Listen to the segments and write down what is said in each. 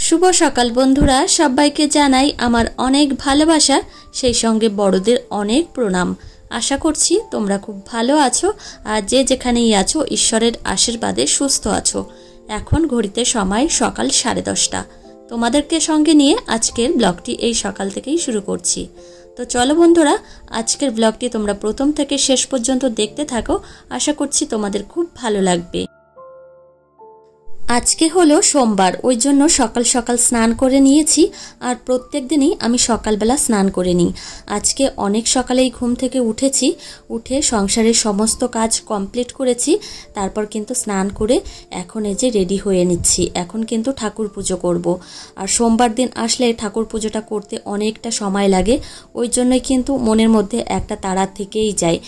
শুভ সকাল বন্ধুরা, সবাইকে জানাই আমার অনেক ভালোবাসা, সেই সঙ্গে বড়দের অনেক প্রণাম। আশা করছি তোমরা খুব ভালো আছো আর যে যেখানেই আছো ঈশ্বরের আশীর্বাদে সুস্থ আছো। এখন ঘড়িতে সময় সকাল 10:30। তোমাদেরকে সঙ্গে নিয়ে আজকের ব্লগটি এই সকাল থেকেই শুরু করছি। তো চলো বন্ধুরা, আজকের ব্লগটি তোমরা প্রথম থেকে শেষ পর্যন্ত দেখতে থাকো। আশা করছি তোমাদের খুব ভালো লাগবে। আজকে হলো সোমবার, ওই জন্য সকাল সকাল স্নান করে নিয়েছি। আর প্রত্যেক দিনই আমি সকালবেলা স্নান করে নিই। আজকে অনেক সকালেই ঘুম থেকে উঠে সংসারের সমস্ত কাজ কমপ্লিট করেছি। তারপর কিন্তু স্নান করে এখন এই যে রেডি হয়ে নিচ্ছি। এখন কিন্তু ঠাকুর পুজো করব। আর সোমবার দিন আসলে ঠাকুর পুজোটা করতে অনেকটা সময় লাগে, ওই জন্যই কিন্তু মনের মধ্যে একটা তাড়া থেকেই যায়।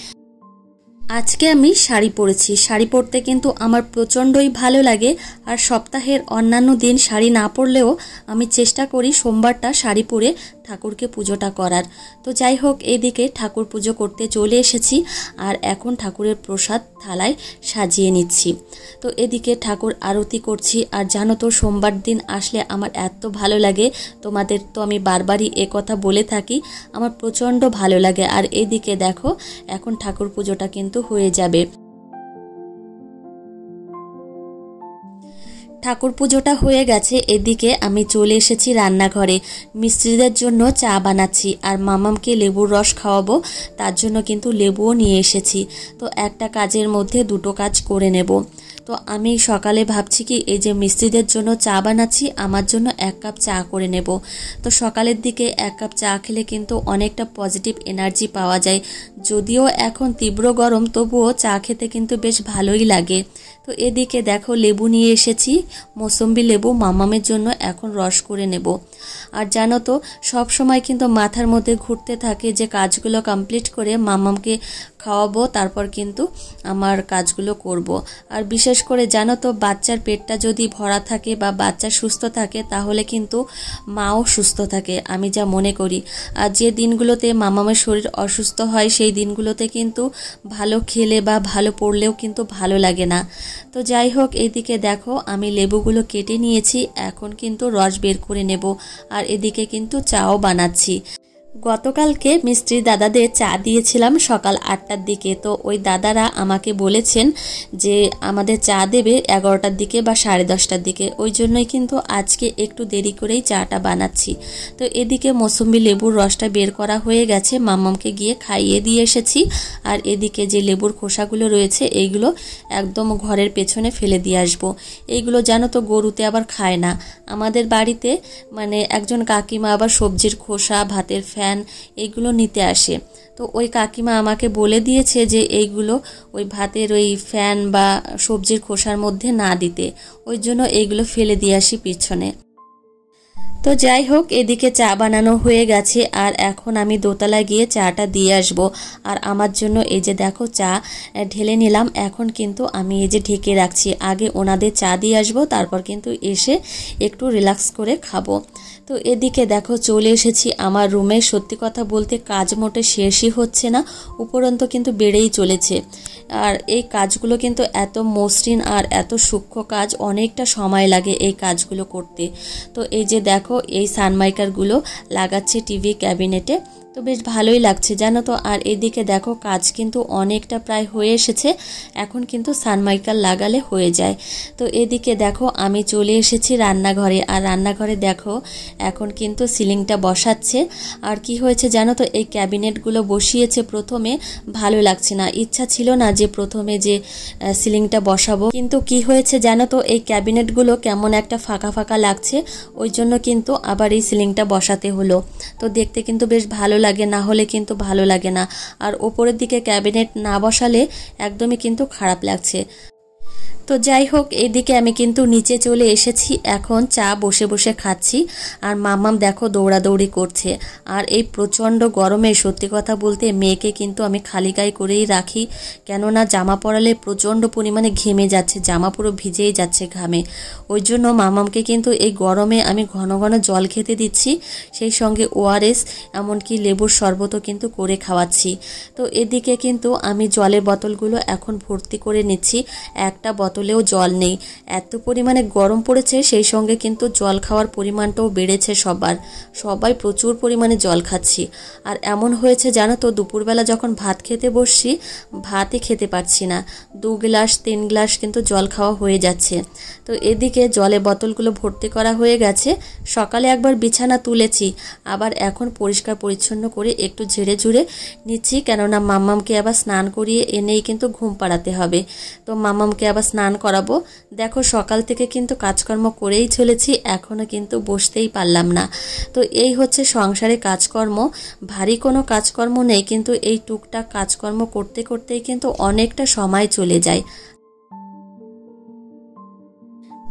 আজকে আমি শাড়ি পরেছি। শাড়ি পরতে কিন্তু আমার প্রচণ্ডই ভালো লাগে। আর সপ্তাহের অন্যান্য দিন শাড়ি না পরলেও আমি চেষ্টা করি সোমবারটা শাড়ি পরে ঠাকুরকে পুজোটা করার। তো যাই হোক, এদিকে ঠাকুর পুজো করতে চলে এসেছি আর এখন ঠাকুরের প্রসাদ থালায় সাজিয়ে নিচ্ছি। তো এদিকে ঠাকুর আরতি করছি। আর জানো তো, সোমবার দিন আসলে আমার এত ভালো লাগে। তোমাদের তো আমি বারবারই কথা বলে থাকি, আমার প্রচণ্ড ভালো লাগে। আর এদিকে দেখো, এখন ঠাকুর পুজোটা কিন্তু হয়ে যাবে। ঠাকুর পুজোটা হয়ে গেছে। এদিকে আমি চলে এসেছি রান্নাঘরে। মিস্ত্রিদের জন্য চা বানাচ্ছি আর মামামকে লেবুর রস খাওয়াবো, তার জন্য কিন্তু লেবুও নিয়ে এসেছি। তো একটা কাজের মধ্যে দুটো কাজ করে নেব। তো আমি সকালে ভাবছি কি, এই যে মিস্ত্রিদের জন্য চা বানাচ্ছি, আমার জন্য 1 কাপ চা করে নেব। তো সকালের দিকে 1 কাপ চা খেলে কিন্তু অনেকটা পজিটিভ এনার্জি পাওয়া যায়। যদিও এখন তীব্র গরম, তবুও চা খেতে কিন্তু বেশ ভালোই লাগে। তো এদিকে দেখো, লেবু নিয়ে এসেছি, মৌসুম্বি লেবু মামামের জন্য এখন রস করে নেব। আর জানো তো, সব সময় কিন্তু মাথার মধ্যে ঘুরতে থাকে যে কাজগুলো কমপ্লিট করে মামামকে খাওয়াবো, তারপর কিন্তু আমার কাজগুলো করব। আর বিশেষ করে জানো তো, বাচ্চার পেটটা যদি ভরা থাকে বা বাচ্চা সুস্থ থাকে, তাহলে কিন্তু মাও সুস্থ থাকে, আমি যা মনে করি। আর যে দিনগুলোতে মামামের শরীর অসুস্থ হয়, সেই দিনগুলোতে কিন্তু ভালো খেলে বা ভালো পড়লেও কিন্তু ভালো লাগে না। তো যাই হোক, এইদিকে দেখো আমি লেবুগুলো কেটে নিয়েছি, এখন কিন্তু রস বের করে নেব। আর এদিকে কিন্তু চাও বানাচ্ছি। গতকালকে মিস্ত্রি দাদাদের চা দিয়েছিলাম সকাল 8টার দিকে। তো ওই দাদারা আমাকে বলেছেন যে আমাদের চা দেবে 11টার দিকে বা 10:30টার দিকে, ওই জন্যই কিন্তু আজকে একটু দেরি করেই চাটা বানাচ্ছি। তো এদিকে মৌসুম্বি লেবুর রসটা বের করা হয়ে গেছে, মাম্মামকে গিয়ে খাইয়ে দিয়ে এসেছি। আর এদিকে যে লেবুর খোসাগুলো রয়েছে, এইগুলো একদম ঘরের পেছনে ফেলে দিয়ে আসবো। এইগুলো জানো তো, গরুতে আবার খায় না। আমাদের বাড়িতে মানে একজন কাকিমা আবার সবজির খোসা, ভাতের ফ্যান এইগুলো নিতে আসে। তো ওই কাকিমা আমাকে বলে দিয়েছে যে এইগুলো ওই ভাতের ওই ফ্যান বা সবজির খোসার মধ্যে না দিতে, ওই জন্য এইগুলো ফেলে দিয়ে আসি পিছনে। তো যাই হোক, এদিকে চা বানানো হয়ে গেছে আর এখন আমি দোতলায় গিয়ে চাটা দিয়ে আসব। আর আমার জন্য এই যে দেখো চা ঢেলে নিলাম। এখন কিন্তু আমি এই যে ঢেকে রাখছি, আগে ওনাদের চা দিয়ে আসবো, তারপর কিন্তু এসে একটু রিল্যাক্স করে খাবো। তো এদিকে দেখো চলে এসেছি আমার রুমে। সত্যি কথা বলতে কাজ মোটে শেষই হচ্ছে না, উপরন্ত কিন্তু বেড়েই চলেছে। আর এই কাজগুলো কিন্তু এত মসৃণ আর এত সূক্ষ্ম কাজ, অনেকটা সময় লাগে এই কাজগুলো করতে। তো এই যে দেখো, এই সানমাইকারগুলো লাগাচ্ছে টিভি ক্যাবিনেটে, তো বেশ ভালোই লাগছে জানো তো। আর এদিকে দেখো, কাজ কিন্তু অনেকটা প্রায় হয়ে এসেছে, এখন কিন্তু সানমাইকার লাগালে হয়ে যায়। তো এদিকে দেখো আমি চলে এসেছি রান্নাঘরে। আর রান্নাঘরে দেখো এখন কিন্তু সিলিংটা বসাচ্ছে। আর কি হয়েছে জানো তো, এই ক্যাবিনেটগুলো বসিয়েছে প্রথমে, ভালো লাগছে না, ইচ্ছা ছিল না যে প্রথমে যে সিলিংটা বসাবো, কিন্তু কি হয়েছে জানো তো, এই ক্যাবিনেটগুলো কেমন একটা ফাঁকা ফাঁকা লাগছে, ওই জন্য কিন্তু আবার এই সিলিংটা বসাতে হলো। তো দেখতে কিন্তু বেশ ভালো লাগে, না হলে কিন্তু ভালো লাগে না। আর ওপরের দিকে ক্যাবিনেট না বসালে একদমই কিন্তু খারাপ লাগছে। তো যাই হোক, এদিকে আমি কিন্তু নিচে চলে এসেছি, এখন চা বসে বসে খাচ্ছি। আর মাম্মাম দেখো দৌড়াদৌড়ি করছে। আর এই প্রচণ্ড গরমে সত্যি কথা বলতে মেয়েকে কিন্তু আমি খালি গায়ে করেই রাখি, কেননা জামা পরালে প্রচণ্ড পরিমাণে ঘেমে যাচ্ছে, জামা পুরো ভিজেই যাচ্ছে ঘামে। ওই জন্য মাম্মামকে কিন্তু এই গরমে আমি ঘন ঘন জল খেতে দিচ্ছি, সেই সঙ্গে ORS এমনকি লেবুর শরবতও কিন্তু করে খাওয়াচ্ছি। তো এদিকে কিন্তু আমি জলের বোতলগুলো এখন ভর্তি করে নিচ্ছি। একটা বোতল বোতলেও জল নেই। এত পরিমাণে গরম পড়েছে, সেই সঙ্গে কিন্তু জল খাওয়ার পরিমাণটাও বেড়েছে সবাই প্রচুর পরিমাণে জল খাচ্ছি। আর এমন হয়েছে জানো তো, দুপুরবেলা যখন ভাত খেতে বসছি, ভাতই খেতে পারছি না, 2 গ্লাস 3 গ্লাস কিন্তু জল খাওয়া হয়ে যাচ্ছে। তো এদিকে জলে বোতলগুলো ভর্তি করা হয়ে গেছে। সকালে একবার বিছানা তুলেছি, আবার এখন পরিষ্কার পরিচ্ছন্ন করে একটু ঝেড়ে ঝুড়ে নিচ্ছি, কেননা মাম্মামকে আবার স্নান করিয়ে এনেই কিন্তু ঘুম পাড়াতে হবে। তো মাম্মামকে আবার স্নান করাবো। দেখো সকাল থেকে কিন্তু কাজকর্ম করেই চলেছি, এখনও কিন্তু বসতেই পারলাম না। তো এই হচ্ছে সংসারে কাজকর্ম, ভারী কোনো কাজকর্ম নেই, কিন্তু এই টুকটাক কাজকর্ম করতে করতেই কিন্তু অনেকটা সময় চলে যায়।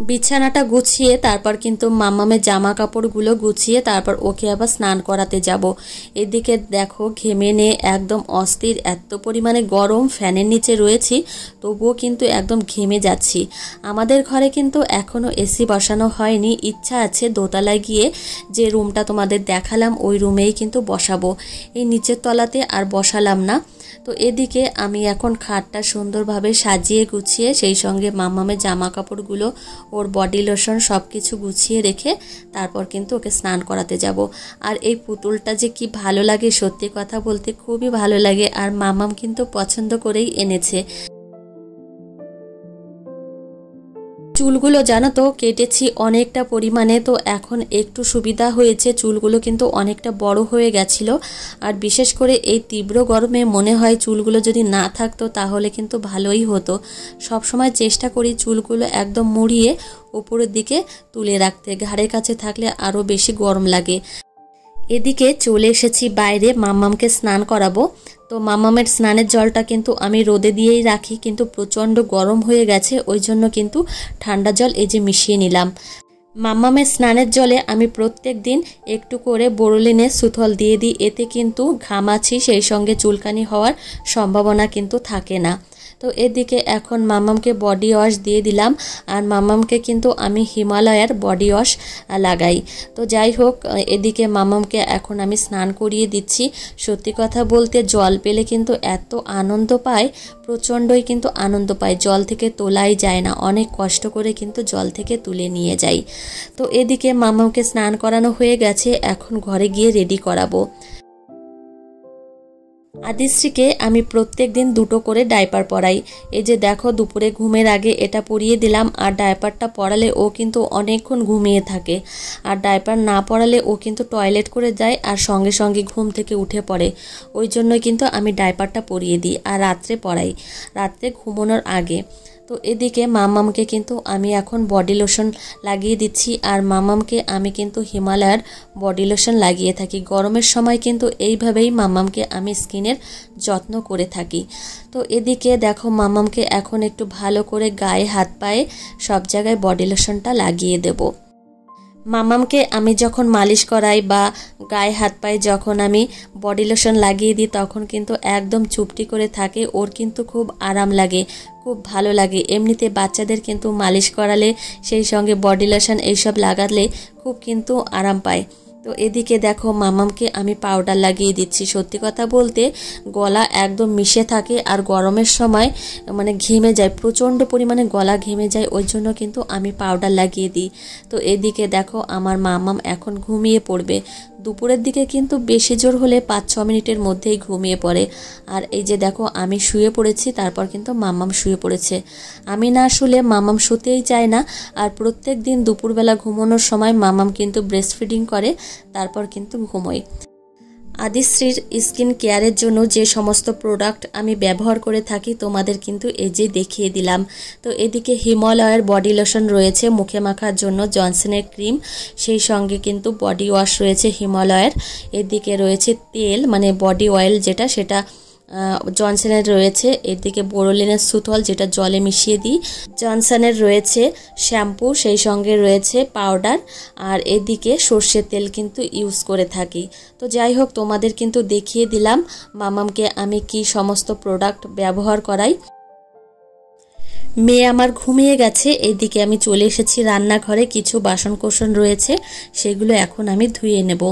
বিছানাটা গুছিয়ে তারপর কিন্তু মাম্মামের জামা কাপড়গুলো গুছিয়ে তারপর ওকে আবার স্নান করাতে যাব। এদিকে দেখো ঘেমে নিয়ে একদম অস্থির, এত পরিমাণে গরম, ফ্যানের নিচে রয়েছি তবুও কিন্তু একদম ঘেমে যাচ্ছি। আমাদের ঘরে কিন্তু এখনও এসি বসানো হয়নি, ইচ্ছা আছে দোতলায় গিয়ে যে রুমটা তোমাদের দেখালাম ওই রুমেই কিন্তু বসাবো, এই নিচের তলাতে আর বসালাম না। তো এদিকে আমি এখন খাটটা সুন্দরভাবে সাজিয়ে গুছিয়ে সেই সঙ্গে মাম্মামের জামা কাপড়গুলো, ওর বডি লোশন সব কিছু গুছিয়ে রেখে তারপর কিন্তু ওকে স্নান করাতে যাব। আর এই পুতুলটা যে কি ভালো লাগে, সত্যি কথা বলতে খুবই ভালো লাগে, আর মাম্মাম কিন্তু পছন্দ করেই এনেছে। চুলগুলো জানো তো কেটেছি অনেকটা পরিমাণে, তো এখন একটু সুবিধা হয়েছে, চুলগুলো কিন্তু অনেকটা বড় হয়ে গেছিল। আর বিশেষ করে এই তীব্র গরমে মনে হয় চুলগুলো যদি না থাকতো তাহলে কিন্তু ভালোই হতো। সব সময় চেষ্টা করি চুলগুলো একদম মুড়িয়ে উপরের দিকে তুলে রাখতে, ঘাড়ের কাছে থাকলে আরও বেশি গরম লাগে। এদিকে চলে এসেছি বাইরে, মাম্মামকে স্নান করাবো। তো মাম্মামের স্নানের জলটা কিন্তু আমি রোদে দিয়েই রাখি, কিন্তু প্রচণ্ড গরম হয়ে গেছে, ওই জন্য কিন্তু ঠান্ডা জল এই যে মিশিয়ে নিলাম। মাম্মামের স্নানের জলে আমি প্রত্যেক দিন একটু করে বোরোলিনের সুথল দিয়ে দিই, এতে কিন্তু ঘামাচি সেই সঙ্গে চুলকানি হওয়ার সম্ভাবনা কিন্তু থাকে না। তো এদিকে এখন মাম্মামকে বডি ওয়াশ দিয়ে দিলাম, আর মাম্মামকে কিন্তু আমি হিমালয়ের বডি ওয়াশ লাগাই। তো যাই হোক, এদিকে মাম্মামকে এখন আমি স্নান করিয়ে দিচ্ছি। সত্যি কথা বলতে জল পেলে কিন্তু এত আনন্দ পায়, প্রচণ্ডই কিন্তু আনন্দ পায়, জল থেকে তোলাই যায় না, অনেক কষ্ট করে কিন্তু জল থেকে তুলে নিয়ে যাই। তো এদিকে মাম্মামকে স্নান করানো হয়ে গেছে, এখন ঘরে গিয়ে রেডি করাবো। আদিশ্রীকে আমি প্রত্যেক দিন 2টো করে ডাইপার পরাই। এই যে দেখো দুপুরে ঘুমের আগে এটা পরিয়ে দিলাম, আর ডাইপারটা পরালে ও কিন্তু অনেকক্ষণ ঘুমিয়ে থাকে, আর ডাইপার না পরালে ও কিন্তু টয়লেট করে যায় আর সঙ্গে সঙ্গে ঘুম থেকে উঠে পড়ে। ওই জন্যই কিন্তু আমি ডাইপারটা পরিয়ে দিই, আর রাত্রে পরাই, রাত্রে ঘুমানোর আগে। তো এদিকে মাম্মামকে কিন্তু আমি এখন বডি লোশন লাগিয়ে দিচ্ছি, আর মাম্মামকে আমি কিন্তু হিমালয়ের বডি লোশন লাগিয়ে থাকি। গরমের সময় কিন্তু এইভাবেই মাম্মামকে আমি স্কিনের যত্ন করে থাকি। তো এদিকে দেখো মাম্মামকে এখন একটু ভালো করে গায়ে হাত পায়ে সব জায়গায় বডি লোশনটা লাগিয়ে দেব। মাম্মামকে আমি যখন মালিশ করাই বা গায়ে হাত পায়ে যখন আমি বডি লোশন লাগিয়ে দিই তখন কিন্তু একদম চুপটি করে থাকে, ওর কিন্তু খুব আরাম লাগে, খুব ভালো লাগে। এমনিতে বাচ্চাদের কিন্তু মালিশ করালে সেই সঙ্গে বডি লোশন এইসব লাগালে খুব কিন্তু আরাম পায়। তো এদিকে দেখো মাম্মামকে আমি পাউডার লাগিয়ে দিচ্ছি। সত্যি কথা বলতে গলা একদম মিশে থাকে, আর গরমের সময় মানে ঘেমে যায়, প্রচণ্ড পরিমাণে গলা ঘেমে যায়, ওই জন্য কিন্তু আমি পাউডার লাগিয়ে দিই। তো এদিকে দেখো আমার মাম্মাম এখন ঘুমিয়ে পড়বে। দুপুরের দিকে কিন্তু বেশি জোর হলে 5-6 মিনিটের মধ্যেই ঘুমিয়ে পড়ে। আর এই যে দেখো আমি শুয়ে পড়েছি, তারপর কিন্তু মাম্মাম শুয়ে পড়েছে। আমি না শুলে মাম্মাম শুতেই চায় না, আর প্রত্যেক দিন দুপুরবেলা ঘুমানোর সময় মাম্মাম কিন্তু ব্রেস্ট ফিডিং করে, তারপর কিন্তু ঘুমোই। আদিশ্রীর স্কিন কেয়ারের জন্য যে সমস্ত প্রোডাক্ট আমি ব্যবহার করে থাকি তোমাদের কিন্তু এই যে দেখিয়ে দিলাম। তো এদিকে হিমালয়ের বডি লোশন রয়েছে মুখে মাখার জন্য, জনসনের ক্রিম, সেই সঙ্গে কিন্তু বডি ওয়াশ রয়েছে হিমালয়ের, এদিকে রয়েছে তেল মানে বডি অয়েল যেটা, সেটা জনসনের রয়েছে, এদিকে বোরোলিনের সুথল যেটা জলে মিশিয়ে দিই, জনসনের রয়েছে শ্যাম্পু, সেই সঙ্গে রয়েছে পাউডার, আর এদিকে সর্ষের তেল কিন্তু ইউজ করে থাকি। তো যাই হোক তোমাদের কিন্তু দেখিয়ে দিলাম মাম্মামকে আমি কি সমস্ত প্রোডাক্ট ব্যবহার করাই। মেয়ে আমার ঘুমিয়ে গেছে, এইদিকে আমি চলে এসেছি রান্নাঘরে, কিছু বাসনকোসন রয়েছে সেগুলো এখন আমি ধুয়ে নেব।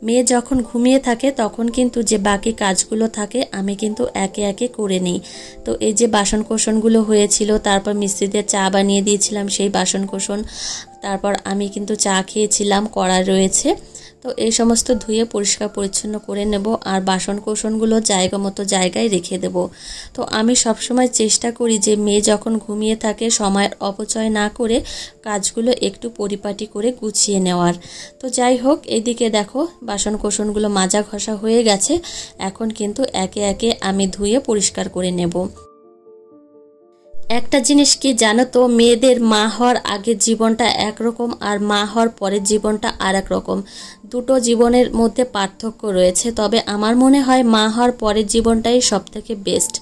মেয়ে যখন ঘুমিয়ে থাকে তখন কিন্তু যে বাকি কাজগুলো থাকে আমি কিন্তু একে একে করে নিই। তো এই যে বাসনকোসনগুলো হয়েছিল, তারপর মিস্ত্রিদের চা বানিয়ে দিয়েছিলাম সেই বাসনকোসন, তারপর আমি কিন্তু চা খেয়েছিলাম, কড়া রয়েছে। তো এই সমস্ত ধুয়ে পরিষ্কার পরিচ্ছন্ন করে নেব আর বাসনকোসনগুলো জায়গা মতো জায়গায় রেখে দেব। তো আমি সবসময় চেষ্টা করি যে মেয়ে যখন ঘুমিয়ে থাকে সময়ের অপচয় না করে কাজগুলো একটু পরিপাটি করে গুছিয়ে নেওয়ার। তো যাই হোক, এদিকে দেখো বাসনকোসনগুলো মাজা ঘষা হয়ে গেছে, এখন কিন্তু একে একে আমি ধুয়ে পরিষ্কার করে নেব। একটা জিনিস কি জানো তো, মেয়েদের মা হওয়ার আগের জীবনটা একরকম আর মা হওয়ার পরের জীবনটা আর এক রকম। দুটো জীবনের মধ্যে পার্থক্য রয়েছে, তবে আমার মনে হয় মা হওয়ার পরের জীবনটাই সব থেকে বেস্ট।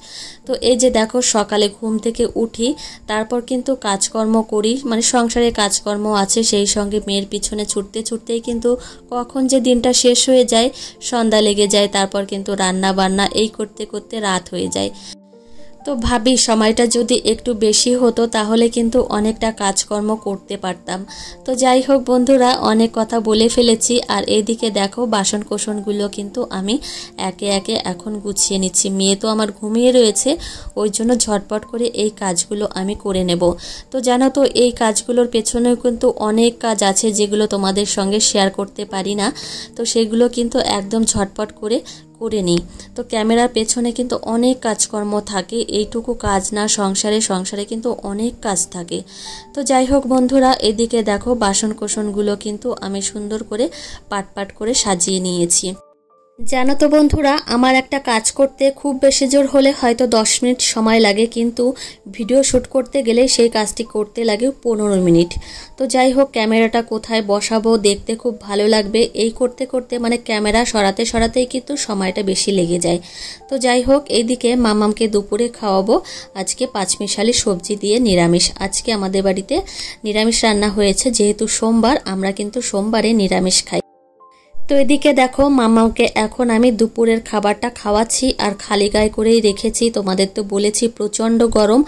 তো এই যে দেখো সকালে ঘুম থেকে উঠি, তারপর কিন্তু কাজকর্ম করি, মানে সংসারে কাজকর্ম আছে, সেই সঙ্গে মেয়ের পিছনে ছুটতে ছুটতেই কিন্তু কখন যে দিনটা শেষ হয়ে যায়, সন্ধ্যা লেগে যায়, তারপর কিন্তু রান্না বান্না এই করতে করতে রাত হয়ে যায়। তো ভাবি সময়টা যদি একটু বেশি হতো তাহলে কিন্তু অনেকটা কাজকর্ম করতে পারতাম। তো যাই হোক বন্ধুরা, অনেক কথা বলে ফেলেছি। আর এইদিকে দেখো বাসনকোসনগুলো কিন্তু আমি একে একে এখন গুছিয়ে নিচ্ছি। মেয়ে তো আমার ঘুমিয়ে রয়েছে, ওই জন্য ঝটপট করে এই কাজগুলো আমি করে নেব। তো জানো তো এই কাজগুলোর পেছনেও কিন্তু অনেক কাজ আছে যেগুলো তোমাদের সঙ্গে শেয়ার করতে পারি না, তো সেগুলো কিন্তু একদম ঝটপট করে নিই। তো ক্যামেরার পেছনে কিন্তু অনেক কাজকর্ম থাকে, এইটুকু কাজ না, সংসারে কিন্তু অনেক কাজ থাকে। তো যাই হোক বন্ধুরা, এদিকে দেখো বাসনকোসনগুলো কিন্তু আমি সুন্দর করে পাট করে সাজিয়ে নিয়েছি। জানো তো বন্ধুরা, আমার একটা কাজ করতে খুব বেশি জোর হলে হয়তো 10 মিনিট সময় লাগে, কিন্তু ভিডিও শ্যুট করতে গেলে সেই কাজটি করতে লাগে 15 মিনিট। তো যাই হোক, ক্যামেরাটা কোথায় বসাবো, দেখতে খুব ভালো লাগবে, এই করতে করতে মানে ক্যামেরা সরাতেই কিন্তু সময়টা বেশি লেগে যায়। তো যাই হোক, এইদিকে মামামকে দুপুরে খাওয়াবো আজকে পাঁচমিশালি সবজি দিয়ে নিরামিষ। আজকে আমাদের বাড়িতে নিরামিষ রান্না হয়েছে, যেহেতু সোমবার, আমরা কিন্তু সোমবারে নিরামিষ খাই। তো এদিকে দেখো মামাকে এখন আমি দুপুরের খাবারটা খাওয়াচ্ছি, আর খালি গায়ে করেই রেখেছি। তোমাদের তো বলেছি প্রচণ্ড গরম,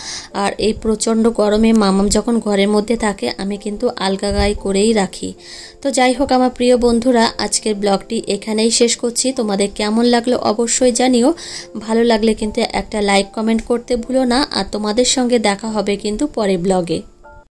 আর এই প্রচণ্ড গরমে মামাম যখন ঘরের মধ্যে থাকে আমি কিন্তু আলগা গায়ে করেই রাখি। তো যাই হোক আমার প্রিয় বন্ধুরা, আজকের ব্লগটি এখানেই শেষ করছি। তোমাদের কেমন লাগলো অবশ্যই জানিও, ভালো লাগলে কিন্তু একটা লাইক কমেন্ট করতে ভুলো না। আর তোমাদের সঙ্গে দেখা হবে কিন্তু পরের ব্লগে।